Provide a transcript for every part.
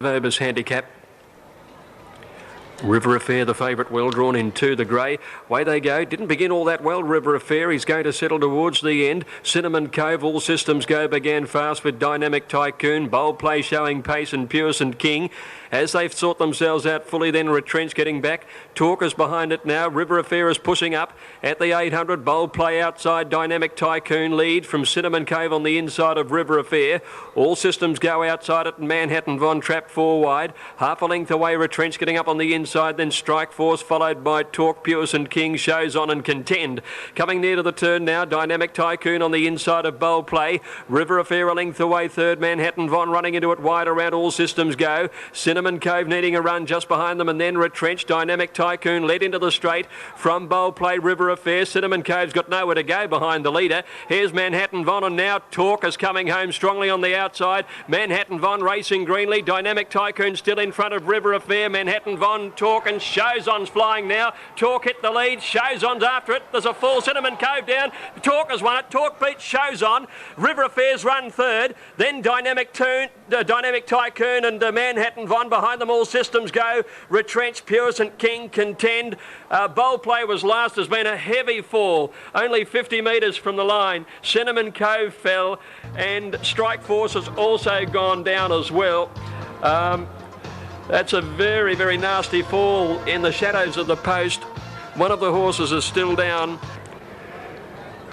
Over's handicap. River Affair, the favourite, well drawn in two, the grey. Away they go. Didn't begin all that well, River Affair. He's going to settle towards the end. Cinnamon Cove, all systems go, began fast with Dynamic Tycoon. Bold Play showing pace and Puissant King. As they've sought themselves out fully, then retrenched, getting back. Talkers behind it now. River Affair is pushing up at the 800. Bold Play outside. Dynamic Tycoon lead from Cinnamon Cove on the inside of River Affair. All systems go outside it. Manhattan Von trapped four wide. Half a length away, retrenched, getting up on the inside. Then Strike Force followed by Talk, Puissant King, Shows On and Contend. Coming near to the turn now. Dynamic Tycoon on the inside of Bold Play. River Affair a length away third. Manhattan Von running into it wide around. All systems go. Cinnamon Cove needing a run just behind them and then retrenched. Dynamic Tycoon led into the straight from Bold Play. River Affair. Cinnamon Cove's got nowhere to go behind the leader. Here's Manhattan Von, and now Talk is coming home strongly on the outside. Manhattan Von racing greenly. Dynamic Tycoon still in front of River Affair. Manhattan Von, Talk and Shows On's flying now. Talk hit the lead. Shows On's after it. There's a full Cinnamon Cove down. Talk has won it. Talk beats Shows On. River Affair's run third. Then Dynamic Tycoon and Manhattan Von behind them. All systems go. Retrenched, Puissant King, Contend. Bold Play was last. There's been a heavy fall. Only 50 metres from the line. Cinnamon Cove fell and Strike Force has also gone down as well. That's a very, very nasty fall in the shadows of the post. One of the horses is still down.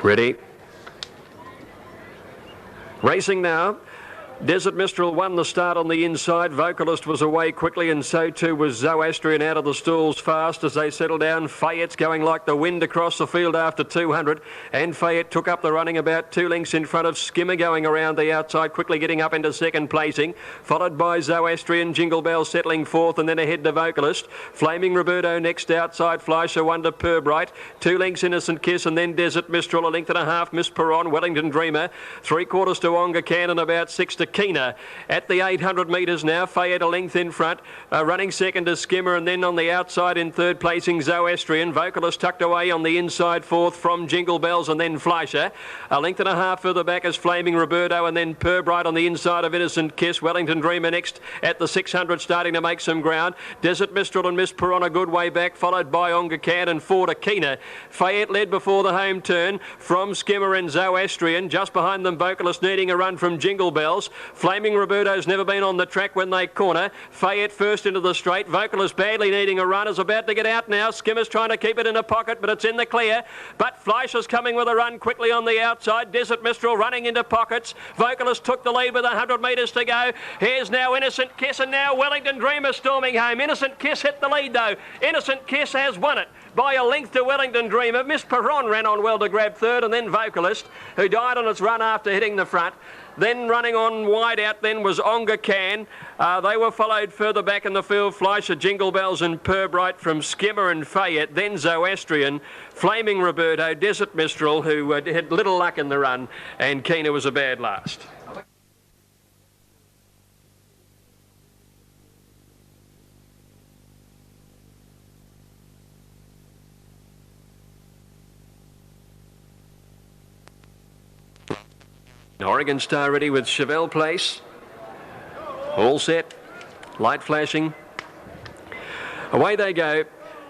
Ready. Racing now. Desert Mistral won the start on the inside. Vocalist was away quickly, and so too was Zoroastrian out of the stalls fast as they settle down. Fayette's going like the wind across the field after 200, and Fayette took up the running about 2 lengths in front of Skimmer going around the outside, quickly getting up into second placing, followed by Zoroastrian. Jingle Bell settling fourth, and then ahead to Vocalist. Flaming Roberto next outside. Fleischer Wonder, Purbright. 2 lengths Innocent Kiss, and then Desert Mistral, a length and a half. Miss Perron, Wellington Dreamer. 3/4 to Onga Can, and about 6 to Keener. At the 800 metres now, Fayette a length in front, running second to Skimmer, and then on the outside in third placing Zoroastrian. Vocalist tucked away on the inside fourth from Jingle Bells, and then Fleischer. A length and a half further back is Flaming Roberto, and then Purbright on the inside of Innocent Kiss. Wellington Dreamer next at the 600, starting to make some ground. Desert Mistral and Miss Perron a good way back, followed by Onga Can and 4 to Keener. Fayette led before the home turn from Skimmer and Zoroastrian. Just behind them, Vocalist needing a run from Jingle Bells. Flaming Roberto's never been on the track when they corner. Fayette first into the straight. Vocalist badly needing a run, is about to get out now. Skimmer's trying to keep it in a pocket, but it's in the clear. But Fleischer's coming with a run quickly on the outside. Desert Mistral running into pockets. Vocalist took the lead with 100 metres to go. Here's now Innocent Kiss, and now Wellington Dreamer storming home. Innocent Kiss hit the lead though. Innocent Kiss has won it by a length to Wellington Dreamer. Miss Perron ran on well to grab third, and then Vocalist, who died on its run after hitting the front. Then running on wide out then was Onga Can. They were followed further back in the field. Fleischer, Jingle Bells and Purbright from Skimmer and Fayette. Then Zoroastrian, Flaming Roberto, Desert Mistral, who had little luck in the run, and Keener was a bad last. Oregon Star ready with Chevelle Place. All set. Light flashing. Away they go.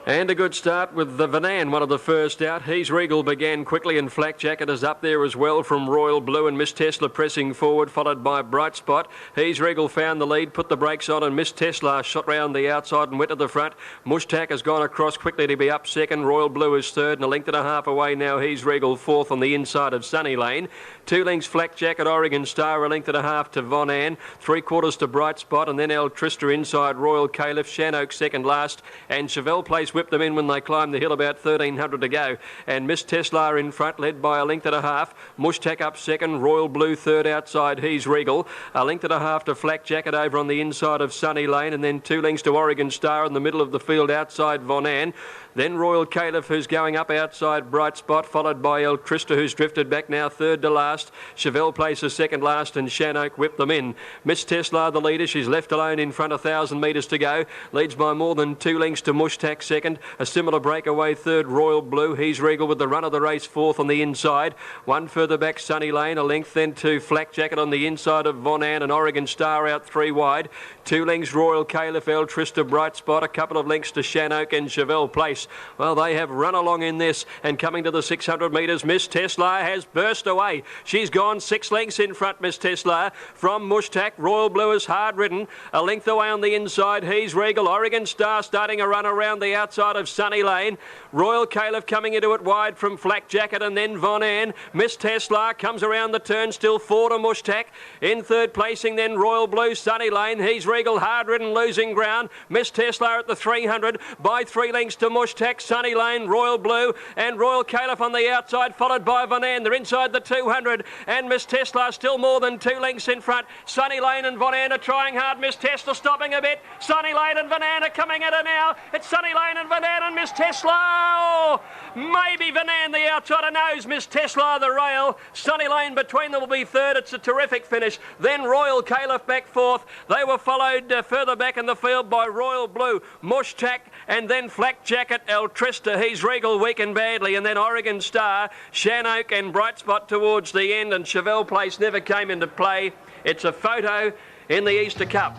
And a good start with the Vanan, one of the first out. He's Regal began quickly, and Flak Jacket is up there as well from Royal Blue, and Miss Tesla pressing forward, followed by Bright Spot. He's Regal found the lead, put the brakes on, and Miss Tesla shot round the outside and went to the front. Mushtak has gone across quickly to be up second. Royal Blue is third, and a length and a half away now. He's Regal fourth on the inside of Sunny Lane. 2 lengths Flak Jacket, Oregon Star, a length and a half to Von Ann. 3/4 to Bright Spot, and then El Trista inside Royal Caliph. Shanoak second last, and Chevelle Place whipped them in when they climbed the hill, about 1,300 to go. And Miss Tesla in front, led by a length and a half. Mushtak up second, Royal Blue third outside. He's Regal. A length and a half to Flak Jacket over on the inside of Sunny Lane, and then 2 lengths to Oregon Star in the middle of the field outside Von Ann. Then Royal Caliph, who's going up outside Bright Spot, followed by El Trista, who's drifted back now third to last. Chevelle Place is second last, and Shanoak whipped them in. Miss Tesla the leader. She's left alone in front, 1,000 metres to go. Leads by more than 2 lengths to Mushtak second. second. A similar breakaway third, Royal Blue. He's Regal with the run of the race, fourth on the inside. One further back, Sunny Lane. A length then to Flak Jacket on the inside of Von Ann and Oregon Star out three wide. 2 lengths, Royal Caulfield, Trista Bright Spot. A couple of lengths to Shanoak and Chevelle Place. Well, they have run along in this, and coming to the 600 metres, Miss Tesla has burst away. She's gone 6 lengths in front, Miss Tesla. From Mushtak, Royal Blue is hard ridden. A length away on the inside, He's Regal. Oregon Star starting a run around the outside of Sunny Lane. Royal Caliph coming into it wide from Flak Jacket and then Von Ann. Miss Tesla comes around the turn, still 4 to Mushtak. In third placing then Royal Blue, Sunny Lane. He's Regal, hard ridden, losing ground. Miss Tesla at the 300 by 3 lengths to Mushtak, Sunny Lane, Royal Blue and Royal Caliph on the outside, followed by Von Ann. They're inside the 200 and Miss Tesla still more than 2 lengths in front. Sunny Lane and Von Ann are trying hard. Miss Tesla stopping a bit. Sunny Lane and Von Ann are coming at her now. It's Sunny Lane and Von Ann and Miss Tesla. Oh, maybe Von Ann the outsider knows. Miss Tesla the rail. Sunny Lane between them will be third. It's a terrific finish. Then Royal Caliph back fourth. They were followed further back in the field by Royal Blue, Mushtak and then Flak Jacket, El Trista. He's Regal, weak and badly, and then Oregon Star, Shanoak and Bright Spot towards the end, and Chevelle Place never came into play. It's a photo in the Easter Cup.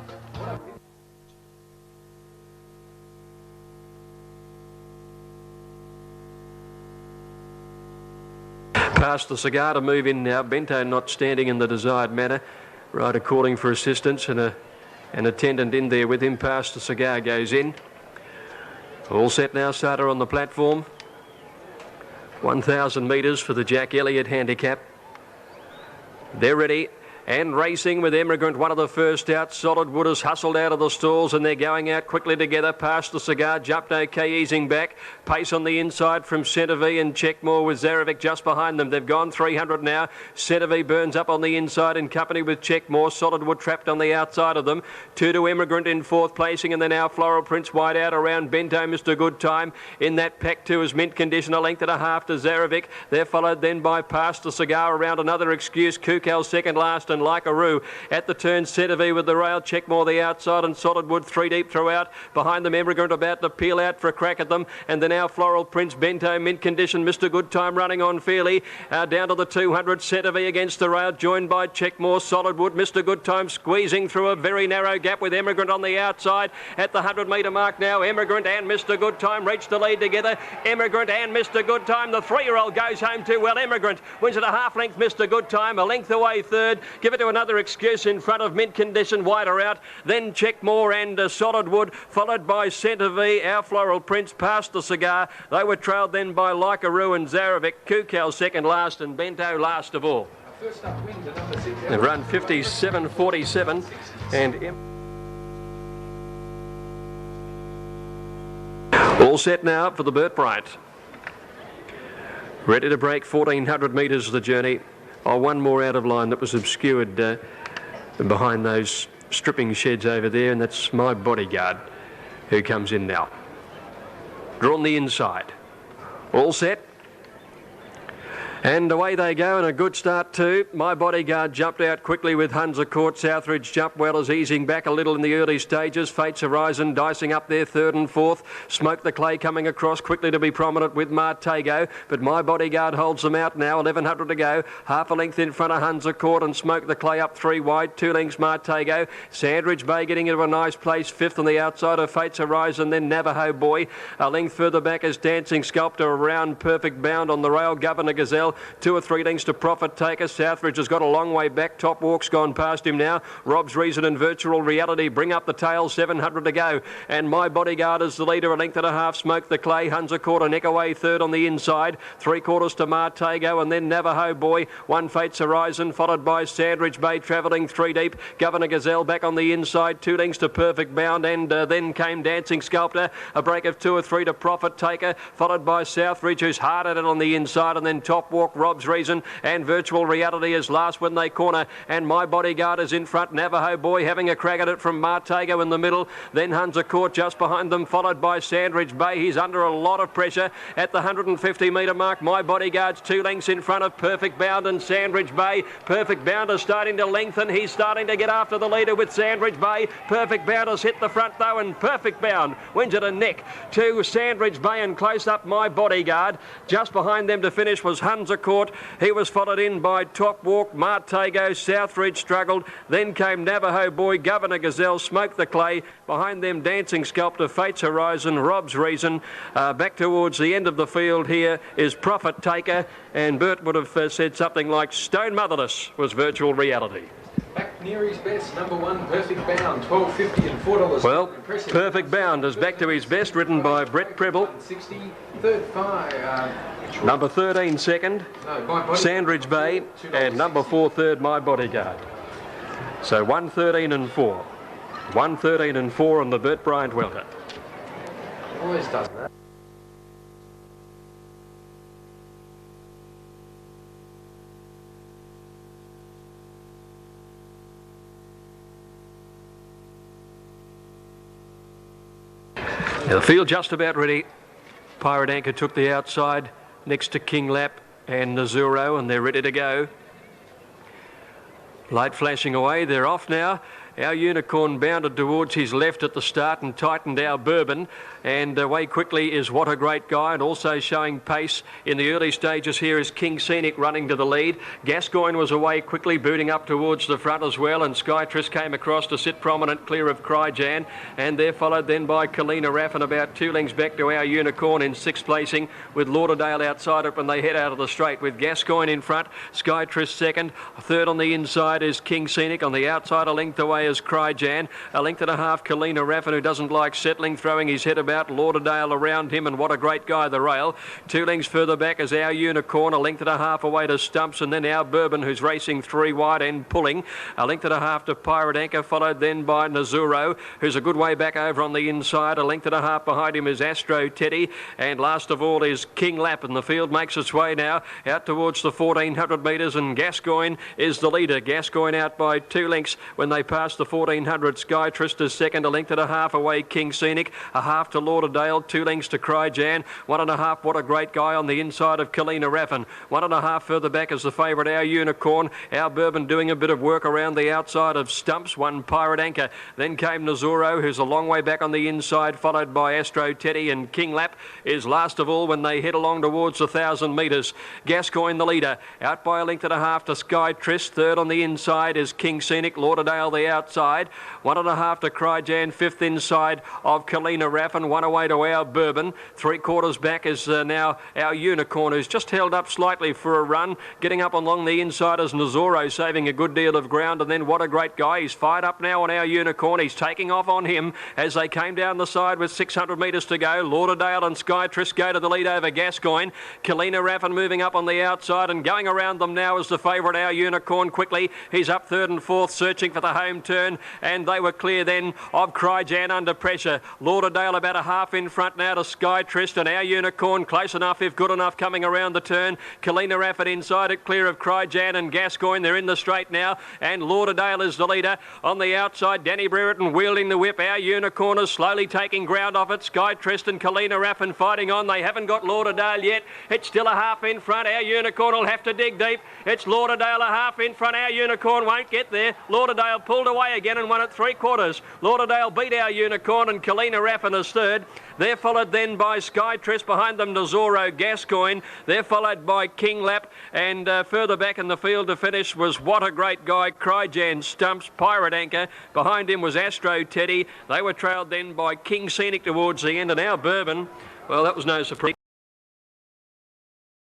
Past the cigar to move in now. Bento not standing in the desired manner. Rider calling for assistance and an attendant in there with him. Past the cigar goes in. All set now, starter on the platform. 1,000 metres for the Jack Elliott handicap. They're ready. And racing with Emigrant, one of the first out. Solid Wood has hustled out of the stalls and they're going out quickly together. Past the cigar, jumped okay, easing back. Pace on the inside from Centre V and Checkmore with Zarevic just behind them. They've gone 300 now. Centre V burns up on the inside in company with Checkmore. Solid Wood trapped on the outside of them. 2 to Emigrant in fourth placing, and then now Floral Prince wide out around Bento, Mr. Good Time. In that pack 2 is mint condition, a length and a half to Zarevic. They're followed then by Past the Cigar around another excuse. Kukal second last and Like a Roo at the turn. Centre V with the rail. Checkmore the outside and Solid Wood 3 deep throughout. Behind them Emigrant about to peel out for a crack at them, and then now Floral Prince, Bento, mint condition, Mr. Good Time running on fairly. Down to the 200, Centre V against the rail, joined by Checkmore, Solid Wood, Mr. Good Time squeezing through a very narrow gap with Emigrant on the outside. At the 100 metre mark now, Emigrant and Mr. Good Time reach the lead together. Emigrant and Mr. Good Time, the 3-year-old goes home too well. Emigrant wins at a half length, Mr. Good Time, a length away third. Give it to another excuse in front of mint condition, wider out. Then Checkmore and Solid Wood, followed by Centre V, Our Floral Prince, Past the Cigar. They were trailed then by Like a Roo and Zarevic. Kukal second last and Bento last of all. They've run 57.47 and all set now for the Burt Bryant. Ready to break 1,400 metres of the journey. Oh, one more out of line that was obscured behind those stripping sheds over there, and that's My Bodyguard who comes in now. Drawn the inside. All set. And away they go, and a good start too. My Bodyguard jumped out quickly with Hunza Court. Southridge jumped well as easing back a little in the early stages. Fates Horizon dicing up there third and fourth. Smoke the Clay coming across quickly to be prominent with Martago, but My Bodyguard holds them out now. 1,100 to go. Half a length in front of Hunza Court and Smoke the Clay up 3 wide. 2 lengths Martago. Sandridge Bay getting into a nice place. Fifth on the outside of Fates Horizon, then Navajo Boy. A length further back is Dancing Sculptor around Perfect Bound on the rail. Governor Gazelle 2 or 3 lengths to Profit Taker. Southridge has got a long way back. Top Walk's gone past him now. Rob's Reason and Virtual Reality bring up the tail. 700 to go. And My Bodyguard is the leader. A length and a half. Smoke the Clay. Hunza Court a neck away third on the inside. 3/4 to Martago and then Navajo Boy. 1 Fates Horizon followed by Sandridge Bay travelling 3 deep. Governor Gazelle back on the inside. 2 lengths to Perfect Bound and then came Dancing Sculptor. A break of 2 or 3 to Profit Taker followed by Southridge who's hard at it on the inside, and then Top Walk Walk, Rob's Reason, and Virtual Reality is last when they corner, and My Bodyguard is in front. Navajo Boy having a crack at it from Martago in the middle, then Hunza Court just behind them, followed by Sandridge Bay. He's under a lot of pressure at the 150 metre mark. My Bodyguard's 2 lengths in front of Perfect Bound and Sandridge Bay. Perfect Bound is starting to lengthen. He's starting to get after the leader with Sandridge Bay. Perfect Bound has hit the front though, and Perfect Bound wins it a neck to Sandridge Bay, and close up My Bodyguard. Just behind them to finish was Hunza Court. He was followed in by Top Walk, Martago, Southridge struggled. Then came Navajo Boy, Governor Gazelle, Smoke the Clay. Behind them, Dancing Sculptor, Fate's Horizon, Rob's Reason. Back towards the end of the field here is Profit Taker, and Bert would have said something like Stone Motherless was Virtual Reality. Back near his best, number 1, Perfect Bound, $12.50 and $4. Well, Perfect Bound is back to his best, ridden by Brett Preble. 60, third 5. Number 13 second, Sandridge Bay, and number 4 third, My Bodyguard. So 1:13 and 4. 1:13 and 4 on the Bert Bryant welter. Always does that. Now the field just about ready. Pirate Anchor took the outside next to King Lap and Nazuro, and they're ready to go. Light flashing away, they're off now. Our Unicorn bounded towards his left at the start and tightened Our Bourbon, and away quickly is What a Great Guy, and also showing pace in the early stages here is King Scenic running to the lead. Gascoigne was away quickly, booting up towards the front as well, and Skytris came across to sit prominent clear of Cryjan, and they're followed then by Kalina Raffin about 2 lengths back to Our Unicorn in 6th placing, with Lauderdale outside it when they head out of the straight, with Gascoigne in front, Skytris second. Third on the inside is King Scenic. On the outside, a length away is Cryjan. A length and a half, Kalina Raffin, who doesn't like settling, throwing his head about. Lauderdale around him, and What a Great Guy, the rail. 2 lengths further back is Our Unicorn. A length and a half away to Stumps, and then Our Bourbon, who's racing 3 wide and pulling. A length and a half to Pirate Anchor, followed then by Nazuro, who's a good way back over on the inside. A length and a half behind him is Astro Teddy, and last of all is King Lap, and the field makes its way now out towards the 1400 metres, and Gascoigne is the leader. Gascoigne out by 2 lengths when they pass the 1400. Skytrist is second, a length and a half away King Scenic, a half to Lauderdale, 2 lengths to Cryjan, 1.5 What a Great Guy on the inside of Kalina Raffin. 1.5 further back is the favourite Our Unicorn. Our Bourbon doing a bit of work around the outside of Stumps, 1 Pirate Anchor. Then came Nazuro, who's a long way back on the inside, followed by Astro Teddy, and King Lap is last of all when they head along towards the 1,000 metres. Gascoigne the leader, out by a length and a half to Skytrist. Third on the inside is King Scenic, Lauderdale the outside. 1.5 to Cryjan, 5th inside of Kalina Raffin, 1 away to Our Bourbon. 3/4 back is now Our Unicorn, who's just held up slightly for a run. Getting up along the inside is Nazuro, saving a good deal of ground, and then What a Great Guy. He's fired up now on Our Unicorn. He's taking off on him as they came down the side with 600 metres to go. Lauderdale and Skytris go to the lead over Gascoigne. Kalina Raffin moving up on the outside, and going around them now is the favourite Our Unicorn quickly. He's up 3rd and 4th, searching for the home turn, and they were clear then of Cryjan under pressure. Lauderdale about a half in front now to Skytrist, and Our Unicorn close enough if good enough coming around the turn. Kalina Raffin inside it, clear of Cryjan and Gascoigne. They're in the straight now, and Lauderdale is the leader. On the outside, Danny Brereton wielding the whip. Our Unicorn is slowly taking ground off it. Skytrist and Kalina Raffin fighting on. They haven't got Lauderdale yet. It's still a half in front. Our Unicorn will have to dig deep. It's Lauderdale a half in front. Our Unicorn won't get there. Lauderdale pulled away again and won at 3/4. Lauderdale beat Our Unicorn, and Kalina Raffin is third. They're followed then by Skytrist, behind them Nazuro, Gascoigne. They're followed by King Lap, and further back in the field to finish was What a Great Guy, Cryjan, Stumps, Pirate Anchor. Behind him was Astro Teddy. They were trailed then by King Scenic towards the end, and Our Bourbon, well, that was no surprise.